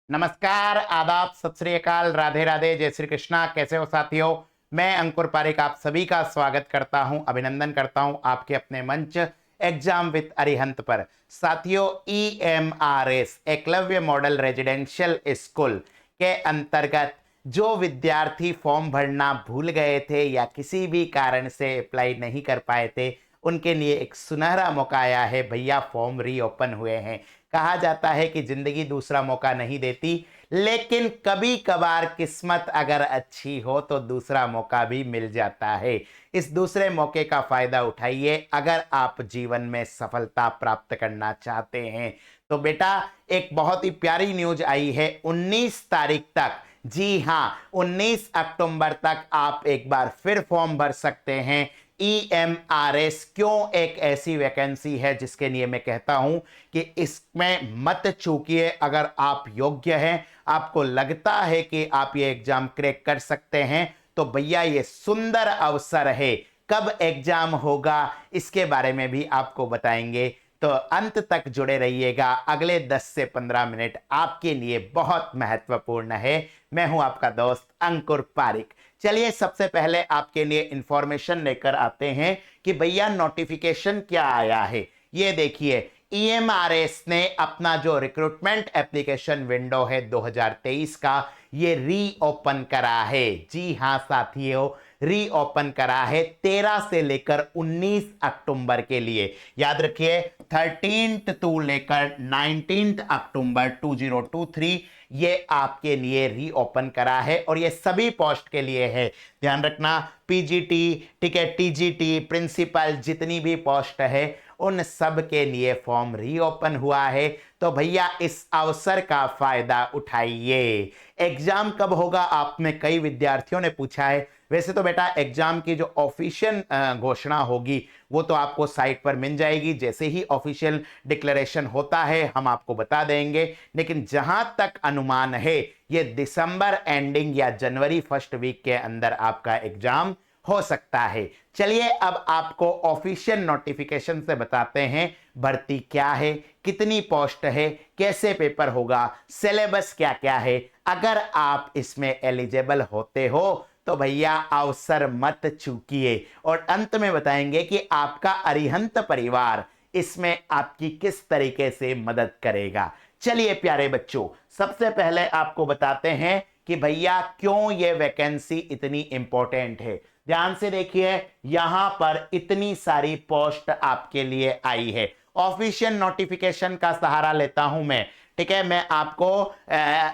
नमस्कार, आदाब, सत श्री अकाल, राधे राधे, जय श्री कृष्णा। कैसे हो साथियों? मैं अंकुर पारिक आप सभी का स्वागत करता हूं, अभिनंदन करता हूं आपके अपने मंच एग्जाम विद अरिहंत पर। साथियों, EMRS Eklavya model residential school के अंतर्गत जो विद्यार्थी फॉर्म भरना भूल गए थे या किसी भी कारण से अप्लाई नहीं कर पाए थे, उनके लिए एक सुनहरा मौका आया है। भैया, फॉर्म रीओपन हुए हैं। कहा जाता है कि जिंदगी दूसरा मौका नहीं देती, लेकिन कभी कभार किस्मत अगर अच्छी हो तो दूसरा मौका भी मिल जाता है। इस दूसरे मौके का फायदा उठाइए अगर आप जीवन में सफलता प्राप्त करना चाहते हैं। तो बेटा, एक बहुत ही प्यारी न्यूज आई है। 19 तारीख तक, जी हाँ, 19 अक्टूबर तक आप एक बार फिर फॉर्म भर सकते हैं। EMRS क्यों एक ऐसी वैकेंसी है जिसके लिए मैं कहता हूं कि इसमें मत चूकिए। अगर आप योग्य हैं, आपको लगता है कि आप ये एग्जाम क्रैक कर सकते हैं, तो भैया ये सुंदर अवसर है। कब एग्जाम होगा इसके बारे में भी आपको बताएंगे, तो अंत तक जुड़े रहिएगा। अगले 10 से 15 मिनट आपके लिए बहुत महत्वपूर्ण है। मैं हूं आपका दोस्त अंकुर पारिक। चलिए, सबसे पहले आपके लिए इंफॉर्मेशन लेकर आते हैं कि भैया नोटिफिकेशन क्या आया है। ये देखिए, EMRS ने अपना जो रिक्रूटमेंट एप्लीकेशन विंडो है 2023 का, ये रीओपन करा है। जी हाँ साथियों, रीओपन करा है 13 से लेकर 19 अक्टूबर के लिए। याद रखिए, 13 टू लेकर 19 अक्टूबर 2023 ये आपके लिए रीओपन करा है, और ये सभी पोस्ट के लिए है। ध्यान रखना, PGT, ठीक है, TGT, प्रिंसिपल, जितनी भी पोस्ट है उन सब के लिए फॉर्म रीओपन हुआ है। तो भैया इस अवसर का फायदा उठाइए। एग्जाम कब होगा, आप में कई विद्यार्थियों ने पूछा है। वैसे तो बेटा एग्जाम की जो ऑफिशियल घोषणा होगी वो तो आपको साइट पर मिल जाएगी। जैसे ही ऑफिशियल डिक्लेरेशन होता है हम आपको बता देंगे, लेकिन जहां तक अनुमान है ये दिसंबर एंडिंग या जनवरी फर्स्ट वीक के अंदर आपका एग्जाम हो सकता है। चलिए, अब आपको ऑफिशियल नोटिफिकेशन से बताते हैं भर्ती क्या है, कितनी पोस्ट है, कैसे पेपर होगा, सिलेबस क्या क्या है। अगर आप इसमें एलिजिबल होते हो तो भैया अवसर मत चूकिए, और अंत में बताएंगे कि आपका अरिहंत परिवार इसमें आपकी किस तरीके से मदद करेगा। चलिए प्यारे बच्चों, सबसे पहले आपको बताते हैं कि भैया क्यों ये वैकेंसी इतनी इंपॉर्टेंट है। ध्यान से देखिए, यहां पर इतनी सारी पोस्ट आपके लिए आई है। ऑफिशियल नोटिफिकेशन का सहारा लेता हूं मैं, ठीक है। मैं आपको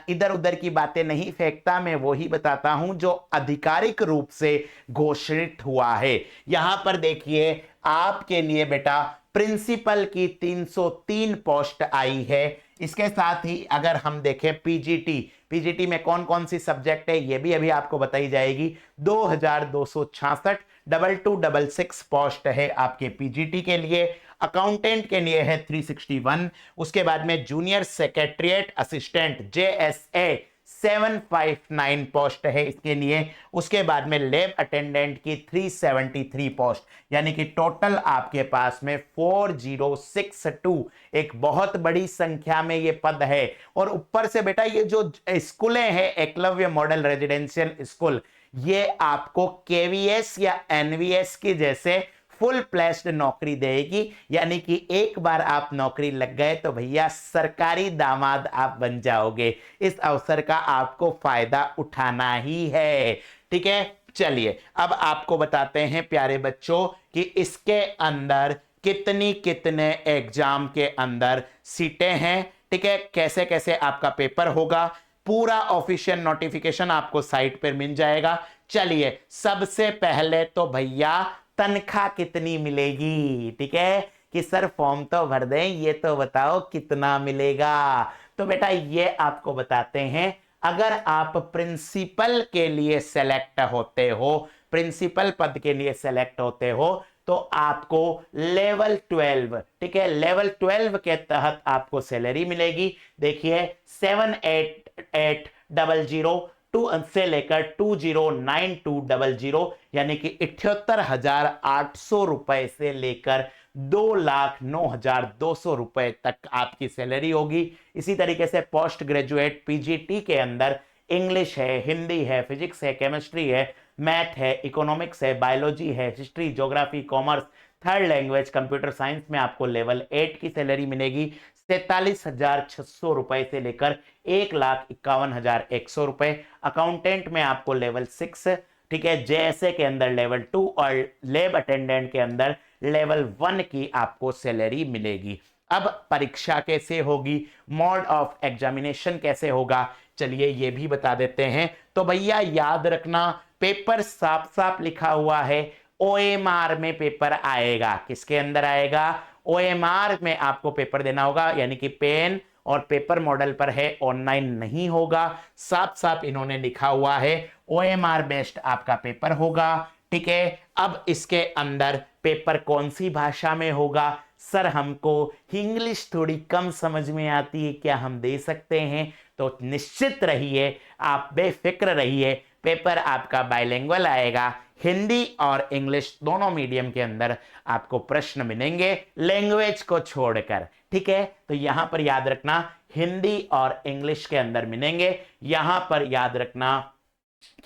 इधर उधर की बातें नहीं फेंकता, मैं वही बताता हूं जो आधिकारिक रूप से घोषित हुआ है। यहां पर देखिए, आपके लिए बेटा प्रिंसिपल की 303 पोस्ट आई है। इसके साथ ही अगर हम देखें पीजीटी में कौन कौन सी सब्जेक्ट है ये भी अभी आपको बताई जाएगी। 2266 2266 पोस्ट है आपके पीजीटी के लिए। अकाउंटेंट के लिए है 361। उसके बाद में junior secretariat assistant JSA 759 post है इसके लिए। उसके बाद में लैब अटेंडेंट की 373 पोस्ट, यानी कि टोटल आपके पास में 4062, एक बहुत बड़ी संख्या में ये पद है। और ऊपर से बेटा ये जो स्कूलें हैं एकलव्य मॉडल रेजिडेंशियल स्कूल, ये आपको KVS या NVS की जैसे फुल प्लेस्ड नौकरी देगी। यानी कि एक बार आप नौकरी लग गए तो भैया सरकारी दामाद आप बन जाओगे। इस अवसर का आपको फायदा उठाना ही है, ठीक है। चलिए, अब आपको बताते हैं प्यारे बच्चों कि इसके अंदर कितने एग्जाम के अंदर सीटें हैं, ठीक है, कैसे कैसे आपका पेपर होगा। पूरा ऑफिशियल नोटिफिकेशन आपको साइट पर मिल जाएगा। चलिए, सबसे पहले तो भैया तनख्वाह कितनी मिलेगी, ठीक है, कि सर फॉर्म तो भर दें, ये तो बताओ कितना मिलेगा। तो बेटा ये आपको बताते हैं। अगर आप प्रिंसिपल के लिए सेलेक्ट होते हो, प्रिंसिपल पद के लिए सेलेक्ट होते हो, तो आपको लेवल 12, ठीक है, लेवल 12 के तहत आपको सैलरी मिलेगी। देखिए 78800 टू से लेकर 209200, यानी कि 78,800 रुपए से लेकर 2,09,200 रुपए तक आपकी सैलरी होगी। इसी तरीके से पोस्ट ग्रेजुएट पीजीटी के अंदर इंग्लिश है, हिंदी है, फिजिक्स है, केमिस्ट्री है, मैथ है, इकोनॉमिक्स है, बायोलॉजी है, history, geography, commerce, third language, computer science में आपको लेवल 8 की सैलरी मिलेगी 43,600 रुपए से लेकर 1,51,100 रुपए। अकाउंटेंट में आपको लेवल 6, ठीक है, जेएसए के अंदर लेवल 2 और लैब अटेंडेंट के अंदर लेवल 1 की आपको सैलरी मिलेगी। अब परीक्षा कैसे होगी, मोड ऑफ एग्जामिनेशन कैसे होगा, चलिए ये भी बता देते हैं। तो भैया याद रखना, पेपर साफ साफ लिखा हुआ है, ओएमआर में पेपर आएगा। किसके अंदर आएगा? ओएमआर में आपको पेपर देना होगा, यानी कि पेन और पेपर मॉडल पर है, ऑनलाइन नहीं होगा। साफ साफ इन्होंने लिखा हुआ है ओएमआर बेस्ड आपका पेपर होगा, ठीक है। अब इसके अंदर पेपर कौन सी भाषा में होगा? सर हमको इंग्लिश थोड़ी कम समझ में आती है, क्या हम दे सकते हैं? तो निश्चित रहिए, आप बेफिक्र रहिए, पेपर आपका बाइलिंगुअल आएगा, हिंदी और इंग्लिश दोनों मीडियम के अंदर आपको प्रश्न मिलेंगे, लैंग्वेज को छोड़कर, ठीक है। तो यहां पर याद रखना हिंदी और इंग्लिश के अंदर मिलेंगे। यहां पर याद रखना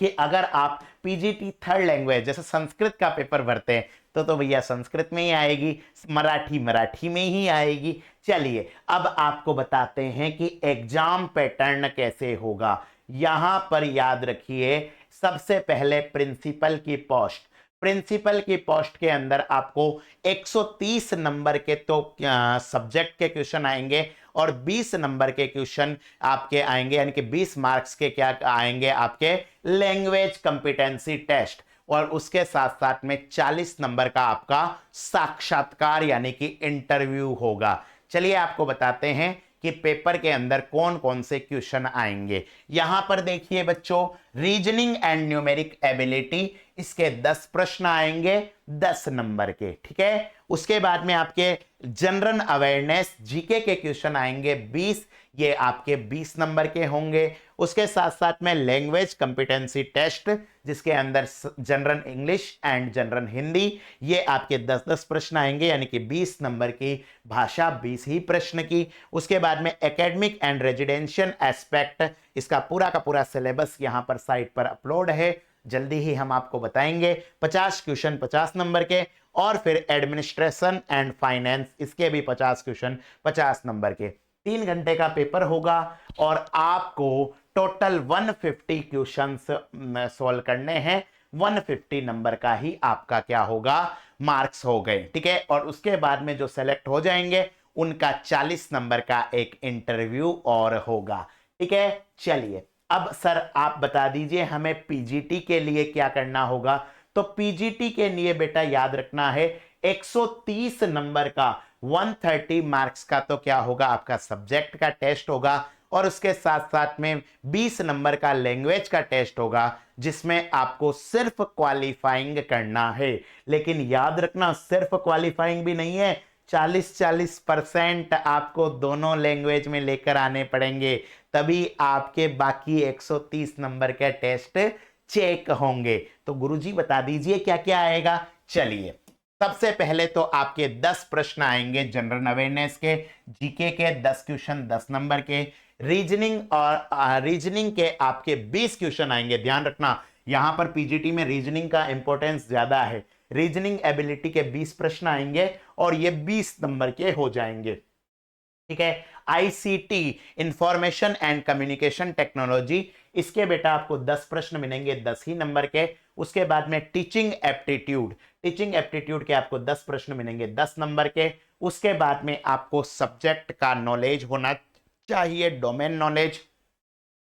कि अगर आप पीजीटी थर्ड लैंग्वेज जैसे संस्कृत का पेपर भरते हैं तो भैया संस्कृत में ही आएगी, मराठी में ही आएगी। चलिए अब आपको बताते हैं कि एग्जाम पैटर्न कैसे होगा। यहां पर याद रखिए, सबसे पहले प्रिंसिपल की पोस्ट के अंदर आपको 130 नंबर के तो सब्जेक्ट के क्वेश्चन आएंगे और 20 नंबर के क्वेश्चन आपके आएंगे, यानी कि 20 मार्क्स के क्या आएंगे आपके लैंग्वेज कॉम्पिटेंसी टेस्ट, और उसके साथ साथ में 40 नंबर का आपका साक्षात्कार यानी कि इंटरव्यू होगा। चलिए आपको बताते हैं कि पेपर के अंदर कौन कौन से क्वेश्चन आएंगे। यहां पर देखिए बच्चों, रीजनिंग एंड न्यूमेरिक एबिलिटी, इसके 10 प्रश्न आएंगे 10 नंबर के, ठीक है। उसके बाद में आपके जनरल अवेयरनेस जीके के क्वेश्चन आएंगे 20, ये आपके 20 नंबर के होंगे। उसके साथ साथ में लैंग्वेज कॉम्पिटेंसी टेस्ट, जिसके अंदर general English and general Hindi, ये आपके 10-10 प्रश्न आएंगे, यानी कि 20 नंबर की भाषा 20 ही प्रश्न की। उसके बाद में एकेडमिक एंड रेजिडेंशियल एस्पेक्ट, इसका पूरा का पूरा सिलेबस यहां पर साइट पर अपलोड है, जल्दी ही हम आपको बताएंगे। 50 क्वेश्चन 50 नंबर के, और फिर एडमिनिस्ट्रेशन एंड फाइनेंस, इसके भी 50 क्वेश्चन 50 नंबर के। 3 घंटे का पेपर होगा और आपको टोटल 150 क्वेश्चंस सॉल्व करने हैं। 150 नंबर का ही आपका क्या होगा, मार्क्स हो गए, ठीक है। और उसके बाद में जो सेलेक्ट हो जाएंगे उनका 40 नंबर का एक इंटरव्यू और होगा, ठीक है। चलिए अब सर आप बता दीजिए हमें पीजीटी के लिए क्या करना होगा। तो पीजीटी के लिए बेटा याद रखना है 130 नंबर का 130 मार्क्स का तो क्या होगा, आपका सब्जेक्ट का टेस्ट होगा, और उसके साथ साथ में 20 नंबर का लैंग्वेज का टेस्ट होगा, जिसमें आपको सिर्फ क्वालिफाइंग करना है। लेकिन याद रखना सिर्फ क्वालिफाइंग भी नहीं है, 40-40% आपको दोनों लैंग्वेज में लेकर आने पड़ेंगे, तभी आपके बाकी 130 नंबर के टेस्ट चेक होंगे। तो गुरुजी बता दीजिए क्या क्या आएगा। चलिए सबसे पहले तो आपके 10 प्रश्न आएंगे जनरल अवेयरनेस के, जीके के 10 क्वेश्चन 10 नंबर के, रीजनिंग के आपके 20 क्वेश्चन आएंगे। ध्यान रखना यहां पर पीजीटी में रीजनिंग का इंपॉर्टेंस ज्यादा है। रीजनिंग एबिलिटी के 20 प्रश्न आएंगे और ये 20 नंबर के हो जाएंगे, ठीक है। ICT, information and communication technology, इसके बेटा आपको 10 प्रश्न मिलेंगे 10 ही नंबर के। उसके बाद में टीचिंग एप्टीट्यूड के आपको 10 प्रश्न मिलेंगे 10 नंबर के। उसके बाद में आपको सब्जेक्ट का नॉलेज होना चाहिए, डोमेन नॉलेज।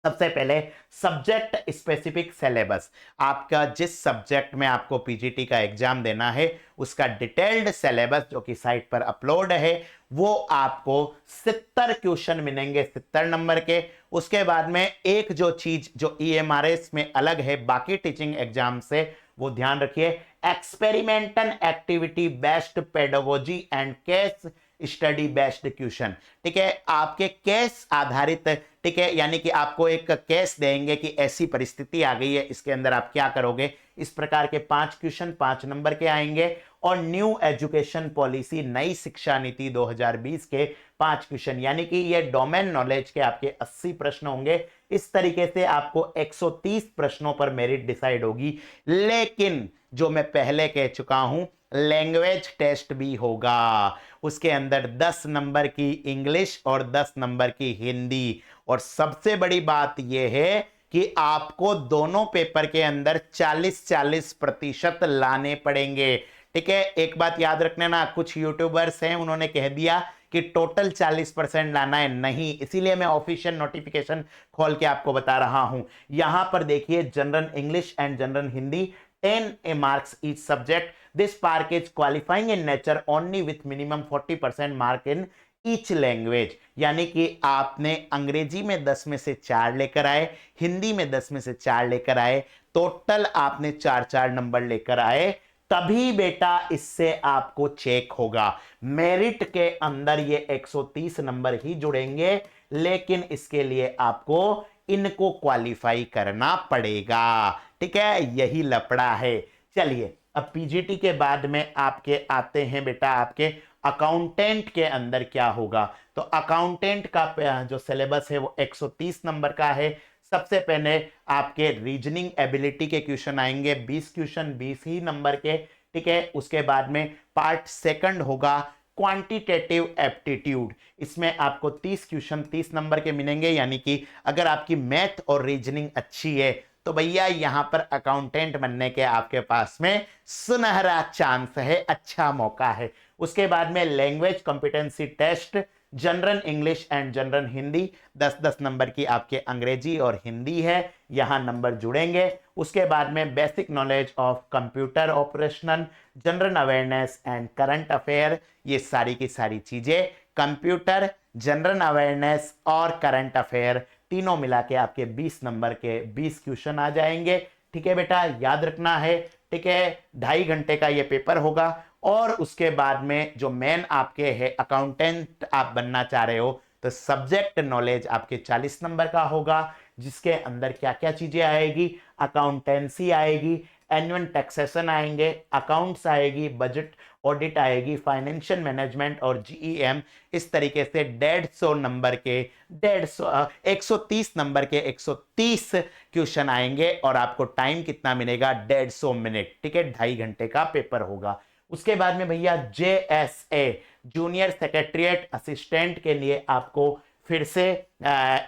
सबसे पहले सब्जेक्ट स्पेसिफिक सिलेबस, आपका जिस सब्जेक्ट में आपको पीजीटी का एग्जाम देना है उसका डिटेल्ड सिलेबस जो कि साइट पर अपलोड है, वो आपको 70 क्वेश्चन मिलेंगे 70 नंबर के। उसके बाद में एक जो चीज जो ईएमआरएस में अलग है बाकी टीचिंग एग्जाम से, वो ध्यान रखिए, experimental activity based pedagogy and case study based question, ठीक है। आपके केस आधारित, ठीक है, यानी कि आपको एक केस देंगे कि ऐसी परिस्थिति आ गई है, इसके अंदर आप क्या करोगे। इस प्रकार के 5 क्वेश्चन 5 नंबर के आएंगे। और न्यू एजुकेशन पॉलिसी, नई शिक्षा नीति 2020 के 5 क्वेश्चन, यानी कि ये डोमेन नॉलेज के आपके 80 प्रश्न होंगे। इस तरीके से आपको 130 प्रश्नों पर मेरिट डिसाइड होगी। लेकिन जो मैं पहले कह चुका हूं, लैंग्वेज टेस्ट भी होगा। उसके अंदर 10 नंबर की इंग्लिश और 10 नंबर की हिंदी। और सबसे बड़ी बात यह है कि आपको दोनों पेपर के अंदर 40-40% लाने पड़ेंगे। ठीक है, एक बात याद रखना ना, कुछ यूट्यूबर्स हैं उन्होंने कह दिया कि टोटल 40% लाना है, नहीं, इसीलिए मैं ऑफिशियल नोटिफिकेशन खोल के आपको बता रहा हूं। यहां पर देखिए, general English and general Hindi 10 marks each subject. This park is qualifying in nature only with minimum 40% mark in each language, यानी कि आपने अंग्रेजी में 10 में से 4 लेकर आए, हिंदी में 10 में से 4 लेकर आए, टोटल आपने 4-4 नंबर लेकर आए, तभी बेटा इससे आपको चेक होगा। मेरिट के अंदर ये 130 नंबर ही जुड़ेंगे, लेकिन इसके लिए आपको इनको क्वालिफाई करना पड़ेगा। ठीक है, यही लफड़ा है। चलिए, अब पीजीटी के बाद में आपके आते हैं बेटा आपके अकाउंटेंट के अंदर क्या होगा। तो अकाउंटेंट का जो सिलेबस है वो 130 नंबर का है। सबसे पहले आपके रीजनिंग एबिलिटी के क्वेश्चन आएंगे, 20 क्वेश्चन, 20 ही नंबर के। ठीक है, उसके बाद में पार्ट सेकंड होगा क्वांटिटेटिव एप्टीट्यूड। इसमें आपको 30 क्वेश्चन 30 नंबर के मिलेंगे, यानी कि अगर आपकी मैथ और रीजनिंग अच्छी है तो भैया यहां पर अकाउंटेंट बनने के आपके पास में सुनहरा चांस है, अच्छा मौका है। उसके बाद में language competency test, general English and general Hindi, 10-10 number की आपके अंग्रेजी और हिंदी है, यहां नंबर जुड़ेंगे। उसके बाद में basic knowledge of computer operational, general awareness and current affair, ये सारी की सारी चीजें कंप्यूटर, जनरल अवेयरनेस और करंट अफेयर तीनों मिला के आपके 20 नंबर के 20 क्वेश्चन आ जाएंगे। ठीक है बेटा, याद रखना है। ठीक है, 2.5 घंटे का ये पेपर होगा। और उसके बाद में जो मेन आपके है अकाउंटेंट आप बनना चाह रहे हो, तो सब्जेक्ट नॉलेज आपके 40 नंबर का होगा, जिसके अंदर क्या क्या चीजें आएगी, अकाउंटेंसी आएगी, एनुअल टैक्सेशन आएंगे, अकाउंट्स आएगी, बजट ऑडिट आएगी, फाइनेंशियल मैनेजमेंट और जीईएम। इस तरीके से 150 नंबर के 130 नंबर के 130 क्वेश्चन आएंगे और आपको टाइम कितना मिलेगा, 150 मिनट। ठीक है, 2.5 घंटे का पेपर होगा। उसके बाद में भैया जेएसए जूनियर सेक्रेटरीट असिस्टेंट के लिए आपको फिर से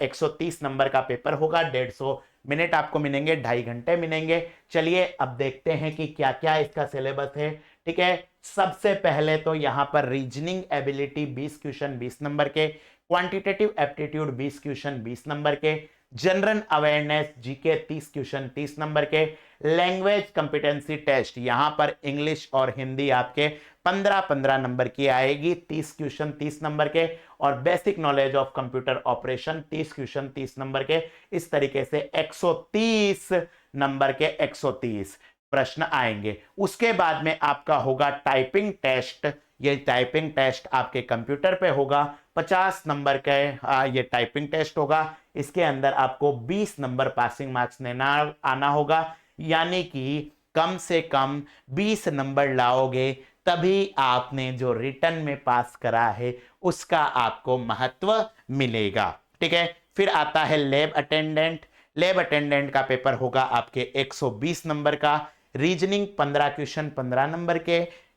130 नंबर का पेपर होगा, 150 मिनट आपको मिलेंगे, 2.5 घंटे मिलेंगे। चलिए अब देखते हैं कि क्या क्या इसका सिलेबस है। ठीक है, सबसे पहले तो यहां पर रीजनिंग एबिलिटी 20 क्वेश्चन 20 नंबर के, क्वांटिटेटिव एप्टीट्यूड 20 क्वेश्चन 20 नंबर के, general awareness GK 30 question 30 number के, लैंग्वेज कॉम्पिटेंसी टेस्ट यहां पर इंग्लिश और हिंदी आपके 15-15 नंबर की आएगी, 30 क्वेश्चन 30 नंबर के, और basic knowledge of computer operation 30 question 30 number के। इस तरीके से 130 नंबर के 130 प्रश्न आएंगे। उसके बाद में आपका होगा टाइपिंग टेस्ट। ये टाइपिंग टेस्ट आपके कंप्यूटर पे होगा, 50 नंबर का ये टाइपिंग टेस्ट होगा। इसके अंदर आपको 20 नंबर पासिंग मार्क्स लेना आना होगा, यानी कि कम से कम 20 नंबर लाओगे तभी आपने जो रिटर्न में पास करा है उसका आपको महत्व मिलेगा। ठीक है, फिर आता है लैब अटेंडेंट। लैब अटेंडेंट का पेपर होगा आपके 120 नंबर का, रीजनिंग 15 क्वेश्चन 15 नंबर के,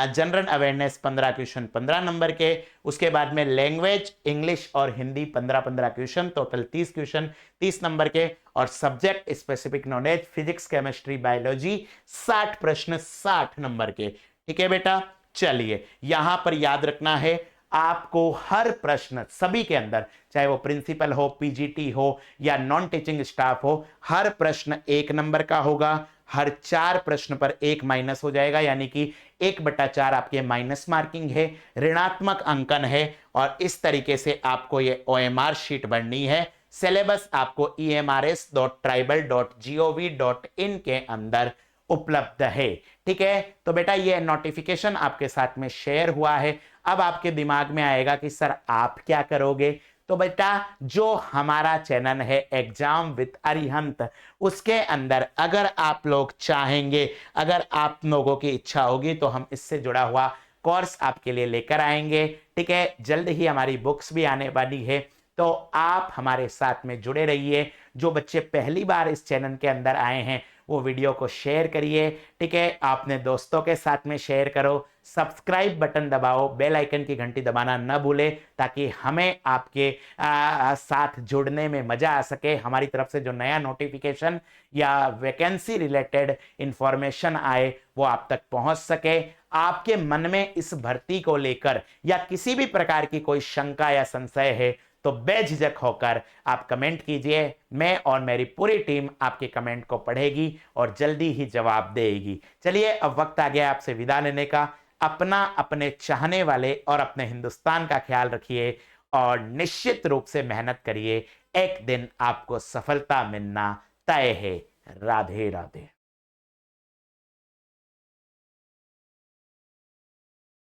जनरल अवेयरनेस 15 क्वेश्चन 15 नंबर के। उसके बाद में लैंग्वेज इंग्लिश और Hindi 15-15 question, total 30 question 30 number के, और subject specific knowledge physics chemistry biology 60 प्रश्न 60 नंबर के। ठीक है बेटा, चलिए यहां पर याद रखना है आपको हर प्रश्न सभी के अंदर, चाहे वो प्रिंसिपल हो, पीजीटी हो या नॉन टीचिंग स्टाफ हो, हर प्रश्न 1 नंबर का होगा। हर 4 प्रश्न पर 1 माइनस हो जाएगा, यानी कि 1/4 आपके माइनस मार्किंग है, ऋणात्मक अंकन है। और इस तरीके से आपको ये ओएमआर शीट बननी है। सिलेबस आपको emrs.tribal.gov.in के अंदर उपलब्ध है। ठीक है, तो बेटा ये नोटिफिकेशन आपके साथ में शेयर हुआ है। अब आपके दिमाग में आएगा कि सर आप क्या करोगे, तो बेटा जो हमारा चैनल है एग्जाम विद अरिहंत, उसके अंदर अगर आप लोग चाहेंगे, अगर आप लोगों की इच्छा होगी तो हम इससे जुड़ा हुआ कोर्स आपके लिए लेकर आएंगे। ठीक है, जल्द ही हमारी बुक्स भी आने वाली है, तो आप हमारे साथ में जुड़े रहिए। जो बच्चे पहली बार इस चैनल के अंदर आए हैं वो वीडियो को शेयर करिए। ठीक है, आपने दोस्तों के साथ में शेयर करो, सब्सक्राइब बटन दबाओ, बेल आइकन की घंटी दबाना न भूले, ताकि हमें आपके साथ जुड़ने में मजा आ सके। हमारी तरफ से जो नया नोटिफिकेशन या वैकेंसी रिलेटेड इंफॉर्मेशन आए वो आप तक पहुंच सके। आपके मन में इस भर्ती को लेकर या किसी भी प्रकार की कोई शंका या संशय है तो बेझिझक होकर आप कमेंट कीजिए। मैं और मेरी पूरी टीम आपके कमेंट को पढ़ेगी और जल्दी ही जवाब देगी। चलिए अब वक्त आ गया आपसे विदा लेने का। अपना, अपने चाहने वाले और अपने हिंदुस्तान का ख्याल रखिए और निश्चित रूप से मेहनत करिए। एक दिन आपको सफलता मिलना तय है। राधे राधे।